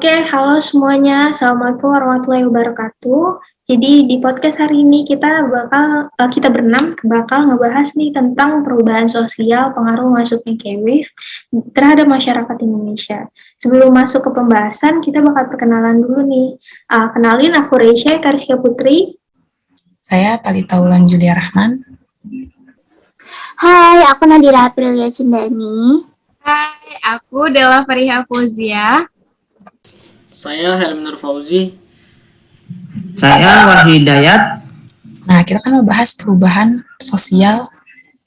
Oke, halo semuanya. Assalamualaikum warahmatullahi wabarakatuh. Jadi di podcast hari ini kita berenam bakal ngebahas nih tentang perubahan sosial pengaruh masuknya K-Wave terhadap masyarakat Indonesia. Sebelum masuk ke pembahasan, kita bakal perkenalan dulu nih. Kenalin, aku Reisha Karisya Putri. Saya Talita Wulan Julia Rahman. Hai, aku Nadira Aprilia Cendani. Hai, aku Della Fariha Fauzia. Saya Helmi Nur Fauzi. Saya Wahid Dayat. Nah, kita kan mau bahas perubahan sosial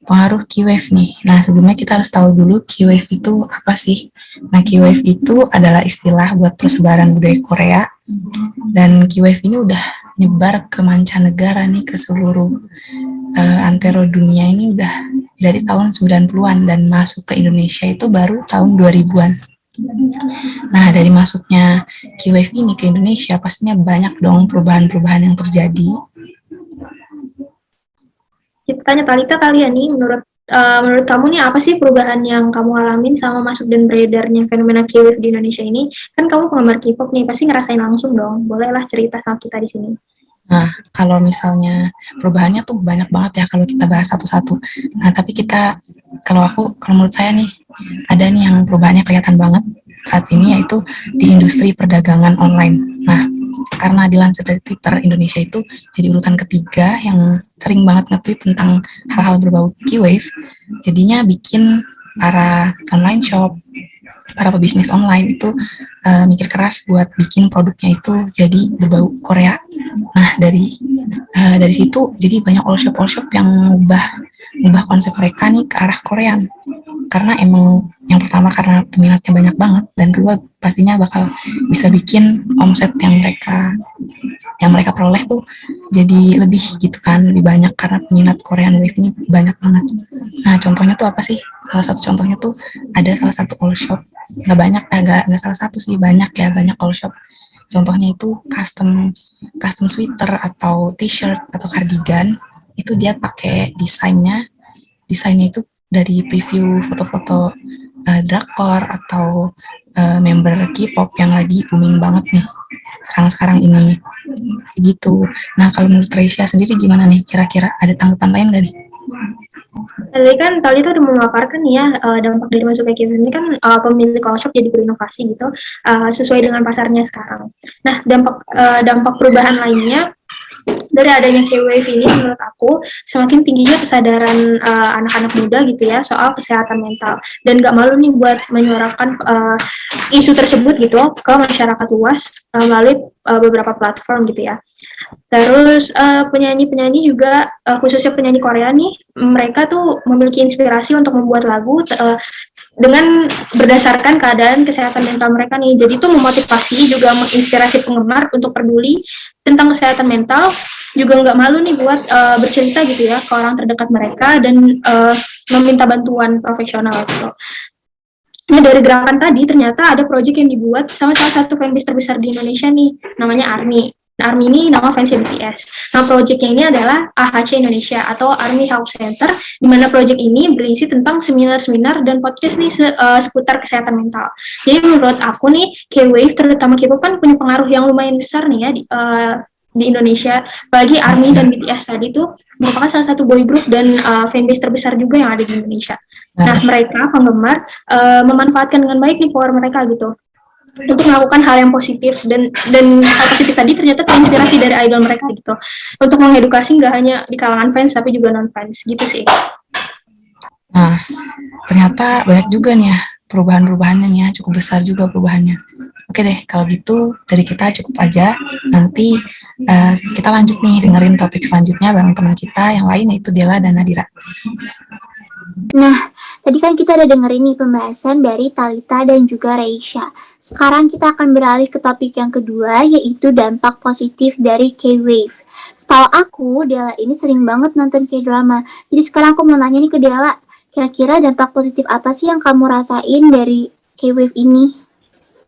pengaruh K-Wave nih. Nah, sebelumnya kita harus tahu dulu K-Wave itu apa sih? Nah, K-Wave itu adalah istilah buat persebaran budaya Korea. Dan K-Wave ini udah nyebar ke mancanegara nih, ke seluruh antero dunia ini udah dari tahun 90-an dan masuk ke Indonesia itu baru tahun 2000-an. Nah, dari masuknya K-Wave ini ke Indonesia, pastinya banyak dong perubahan-perubahan yang terjadi. Kita tanya Talita kali ya nih, menurut kamu nih apa sih perubahan yang kamu alamin sama masuk dan beredarnya fenomena K-Wave di Indonesia ini? Kan kamu penggemar K-pop nih, pasti ngerasain langsung dong. Bolehlah cerita sama kita di sini. Nah, kalau misalnya perubahannya tuh banyak banget ya kalau kita bahas satu-satu. Nah, tapi kalau menurut saya nih, ada nih yang perubahannya kelihatan banget saat ini, yaitu di industri perdagangan online. Nah, karena dilansir dari Twitter, Indonesia itu jadi urutan ketiga yang sering banget nge-tweet tentang hal-hal berbau K-Wave, jadinya bikin para online shop, para pebisnis online itu mikir keras buat bikin produknya itu jadi berbau Korea. Nah, dari situ jadi banyak all shop yang ngubah konsep mereka nih ke arah Korean. Karena emang yang pertama karena peminatnya banyak banget, dan kedua pastinya bakal bisa bikin omset yang mereka peroleh tuh jadi lebih gitu kan, lebih banyak karena peminat Korean Wave ini banyak banget. Nah, contohnya tuh apa sih? Salah satu contohnya tuh ada salah satu all shop, nggak salah satu sih, banyak all shop. Contohnya itu custom sweater atau t-shirt atau cardigan, itu dia pakai desainnya itu dari preview foto-foto drakor atau member K-pop yang lagi booming banget nih sekarang ini gitu. Nah, kalau menurut Reisha sendiri gimana nih? Kira-kira ada tanggapan lain nggak nih? Tadi kan Talita udah memaparkan nih ya dampak dari masuknya K-Wave ini kan pemilik all shop jadi berinovasi gitu sesuai dengan pasarnya sekarang. Nah, dampak perubahan lainnya dari adanya K-Wave ini menurut aku semakin tingginya kesadaran anak-anak muda gitu ya soal kesehatan mental, dan gak malu nih buat menyuarakan isu tersebut gitu ke masyarakat luas melalui beberapa platform gitu ya. Terus penyanyi-penyanyi juga khususnya penyanyi Korea nih, mereka tuh memiliki inspirasi untuk membuat lagu dengan berdasarkan keadaan kesehatan mental mereka nih. Jadi itu memotivasi juga menginspirasi penggemar untuk peduli tentang kesehatan mental, juga nggak malu nih buat bercerita gitu ya ke orang terdekat mereka dan meminta bantuan profesional gitu. Nah, dari gerakan tadi ternyata ada proyek yang dibuat sama salah satu fanbase terbesar di Indonesia nih, namanya ARMY. Nah, ARMY ini nama fansnya BTS. Nah, proyeknya ini adalah AHC Indonesia atau ARMY Health Center, di mana proyek ini berisi tentang seminar-seminar dan podcast nih seputar kesehatan mental. Jadi menurut aku nih, K-Wave terutama K-pop kan punya pengaruh yang lumayan besar nih ya di Indonesia, apalagi ARMY dan BTS tadi tuh merupakan salah satu boy group dan fanbase terbesar juga yang ada di Indonesia. Nah, mereka penggemar memanfaatkan dengan baik nih power mereka gitu untuk melakukan hal yang positif, dan hal positif tadi ternyata terinspirasi dari idol mereka gitu untuk mengedukasi nggak hanya di kalangan fans tapi juga non fans gitu sih. Nah, ternyata banyak juga nih ya perubahan-perubahannya nih ya, cukup besar juga perubahannya. Oke deh, kalau gitu dari kita cukup aja. Nanti kita lanjut nih dengerin topik selanjutnya bareng teman kita yang lain, yaitu Della dan Nadira. Nah, tadi kan kita udah dengerin nih pembahasan dari Talita dan juga Reisha. Sekarang kita akan beralih ke topik yang kedua, yaitu dampak positif dari K-Wave. Setahu aku, Della ini sering banget nonton K-drama. Jadi sekarang aku mau nanya nih ke Della, kira-kira dampak positif apa sih yang kamu rasain dari K-Wave ini?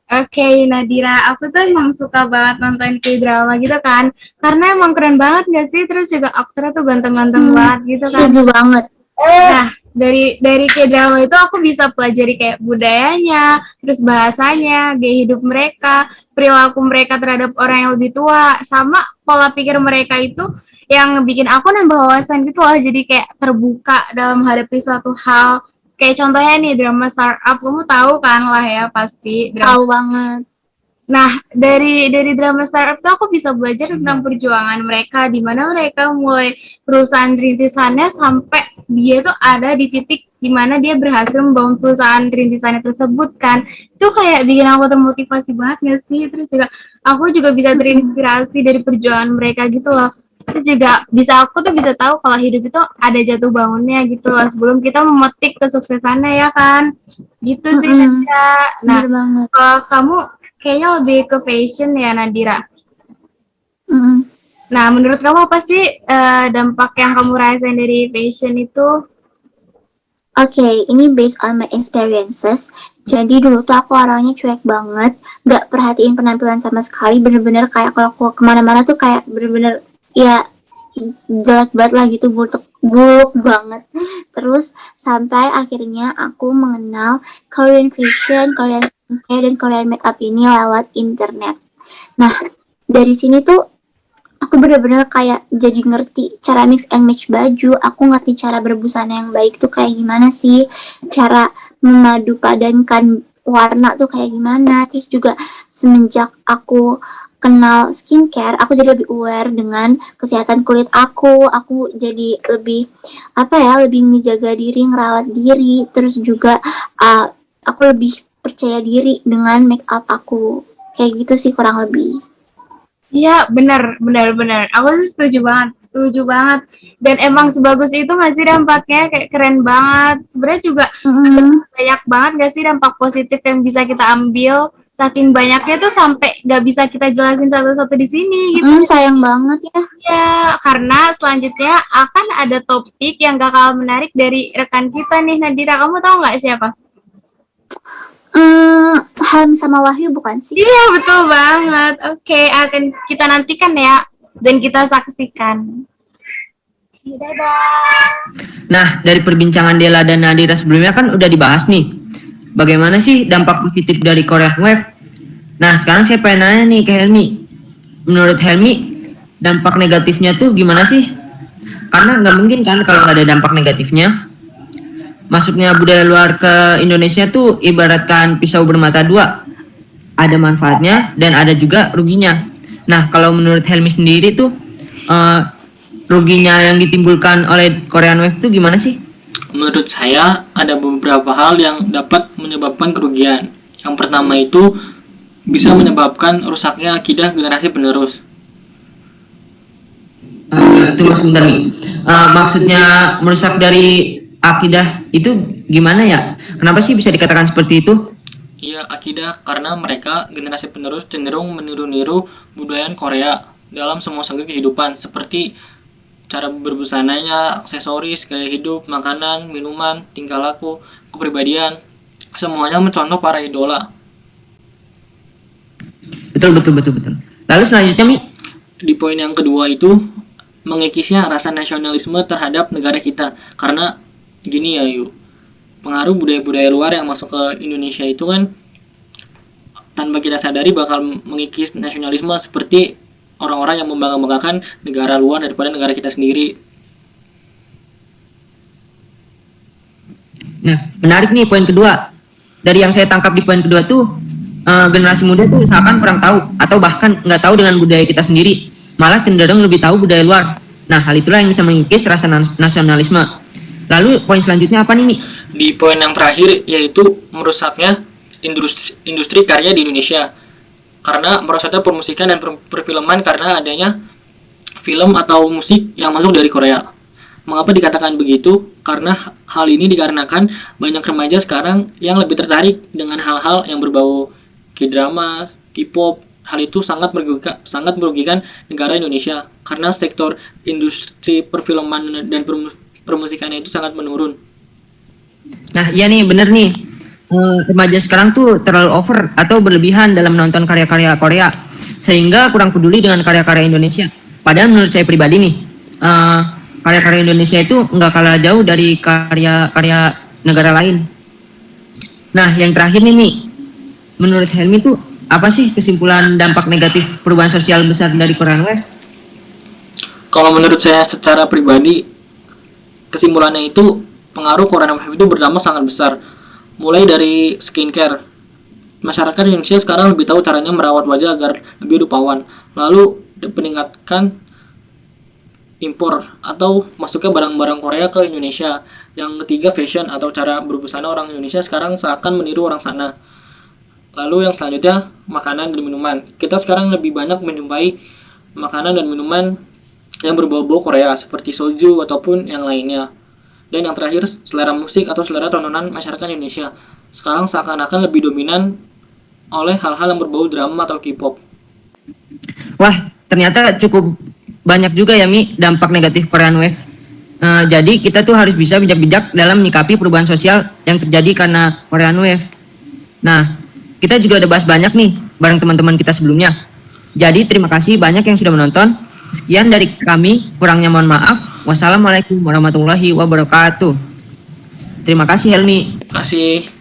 Oke, Nadira, aku tuh emang suka banget nonton K-drama gitu kan, karena emang keren banget gak sih? Terus juga aktornya tuh ganteng-ganteng banget gitu kan. Setuju banget. Nah, dari K-drama itu aku bisa pelajari kayak budayanya, terus bahasanya, gaya hidup mereka, perilaku mereka terhadap orang yang lebih tua, sama pola pikir mereka itu yang bikin aku nambah wawasan gitu loh. Jadi kayak terbuka dalam menghadapi suatu hal. Kayak contohnya nih drama startup, kamu tahu kan lah ya pasti drama. Tahu banget. Nah, dari drama startup tuh aku bisa belajar tentang perjuangan mereka, di mana mereka mulai perusahaan rintisannya sampai dia tuh ada di titik di mana dia berhasil membangun perusahaan rintisannya tersebut kan. Itu kayak bikin aku termotivasi banget gak sih? Terus juga aku juga bisa terinspirasi dari perjuangan mereka gitu loh. Terus juga aku tuh bisa tahu kalau hidup itu ada jatuh bangunnya gitu loh sebelum kita memetik kesuksesannya ya kan. Gitu sih Nadira. Nah, Bener banget. kalau kamu kayaknya lebih ke fashion ya Nadira. Nah, menurut kamu apa sih dampak yang kamu rasain dari fashion itu? Oke, ini based on my experiences. Jadi dulu tuh aku orangnya cuek banget, gak perhatiin penampilan sama sekali. Bener-bener kayak kalau aku kemana-mana tuh kayak bener-bener ya jelek banget lah gitu, buluk banget. Terus sampai akhirnya aku mengenal Korean fashion, Korean skincare, dan Korean makeup ini lewat internet. Nah, dari sini tuh aku bener-bener kayak jadi ngerti cara mix and match baju, aku ngerti cara berbusana yang baik tuh kayak gimana sih, cara memadu padankan warna tuh kayak gimana. Terus juga semenjak aku kenal skincare, aku jadi lebih aware dengan kesehatan kulit aku jadi lebih lebih ngejaga diri, ngerawat diri. Terus juga aku lebih percaya diri dengan make up aku, kayak gitu sih kurang lebih. Iya, benar. Aku tuh setuju banget. Dan emang sebagus itu nggak sih dampaknya, kayak keren banget. Sebenarnya juga banyak banget nggak sih dampak positif yang bisa kita ambil. Saking banyaknya tuh sampai nggak bisa kita jelasin satu-satu di sini gitu. Sayang banget ya. Ya, karena selanjutnya akan ada topik yang gak kalah menarik dari rekan kita nih, Nadira. Kamu tahu nggak siapa? Ham sama Wahyu bukan sih? Iya, betul banget. Oke, akan kita nantikan ya dan kita saksikan. Dadah. Nah, dari perbincangan Dela dan Nadira sebelumnya kan udah dibahas nih. Bagaimana sih dampak positif dari Korean Wave? Nah, sekarang saya pengen nanya nih ke Helmi. Menurut Helmi, dampak negatifnya tuh gimana sih? Karena nggak mungkin kan kalau nggak ada dampak negatifnya. Masuknya budaya luar ke Indonesia tuh ibaratkan pisau bermata dua. Ada manfaatnya dan ada juga ruginya. Nah, kalau menurut Helmi sendiri tuh ruginya yang ditimbulkan oleh Korean Wave tuh gimana sih? Menurut saya ada beberapa hal yang dapat menyebabkan kerugian. Yang pertama itu bisa menyebabkan rusaknya akidah generasi penerus. Tunggu sebentar nih. Maksudnya merusak dari akidah itu gimana ya? Kenapa sih bisa dikatakan seperti itu? Iya, akidah karena mereka generasi penerus cenderung meniru-niru budaya Korea dalam semua segi kehidupan seperti cara berbusananya, aksesoris, gaya hidup, makanan, minuman, tingkah laku, kepribadian, semuanya mencontoh para idola. Betul. Lalu selanjutnya Mi? Di poin yang kedua itu mengikisnya rasa nasionalisme terhadap negara kita. Karena gini ya yuk, pengaruh budaya-budaya luar yang masuk ke Indonesia itu kan tanpa kita sadari bakal mengikis nasionalisme seperti orang-orang yang membangga-banggakan negara luar daripada negara kita sendiri. Nah, menarik nih poin kedua. Dari yang saya tangkap di poin kedua tuh generasi muda tuh seakan kurang tahu atau bahkan nggak tahu dengan budaya kita sendiri, malah cenderung lebih tahu budaya luar. Nah, hal itulah yang bisa mengikis rasa nasionalisme. Lalu poin selanjutnya apa nih, Mi? Di poin yang terakhir yaitu merusaknya industri karya di Indonesia. Karena merosotnya permusikan dan perfilman karena adanya film atau musik yang masuk dari Korea. Mengapa dikatakan begitu? Karena hal ini dikarenakan banyak remaja sekarang yang lebih tertarik dengan hal-hal yang berbau K-drama, K-pop. Hal itu sangat merugikan negara Indonesia karena sektor industri perfilman dan permusikannya itu sangat menurun. Nah, iya nih, bener nih. Remaja sekarang tuh terlalu over atau berlebihan dalam menonton karya-karya Korea sehingga kurang peduli dengan karya-karya Indonesia. Padahal menurut saya pribadi nih, karya-karya Indonesia itu nggak kalah jauh dari karya-karya negara lain. Nah, yang terakhir nih, Mi. Menurut Helmi tuh apa sih kesimpulan dampak negatif perubahan sosial besar dari Korean Wave? Kalau menurut saya secara pribadi, kesimpulannya itu pengaruh Korean Wave itu berdampak sangat besar. Mulai dari skincare. Masyarakat Indonesia sekarang lebih tahu caranya merawat wajah agar lebih rupawan. Lalu meningkatkan impor atau masuknya barang-barang Korea ke Indonesia. Yang ketiga, fashion atau cara berbusana orang Indonesia sekarang seakan meniru orang sana. Lalu yang selanjutnya, makanan dan minuman. Kita sekarang lebih banyak menjumpai makanan dan minuman yang berbau-bau Korea seperti soju ataupun yang lainnya. Dan yang terakhir, selera musik atau selera tontonan masyarakat Indonesia sekarang seakan-akan lebih dominan oleh hal-hal yang berbau drama atau K-pop. Wah, ternyata cukup banyak juga ya, Mi, dampak negatif Korean Wave. Jadi kita tuh harus bisa bijak-bijak dalam menyikapi perubahan sosial yang terjadi karena Korean Wave. Nah, kita juga udah bahas banyak nih bareng teman-teman kita sebelumnya. Jadi terima kasih banyak yang sudah menonton. Sekian dari kami, kurangnya mohon maaf. Wassalamualaikum warahmatullahi wabarakatuh. Terima kasih, Helmi. Terima kasih.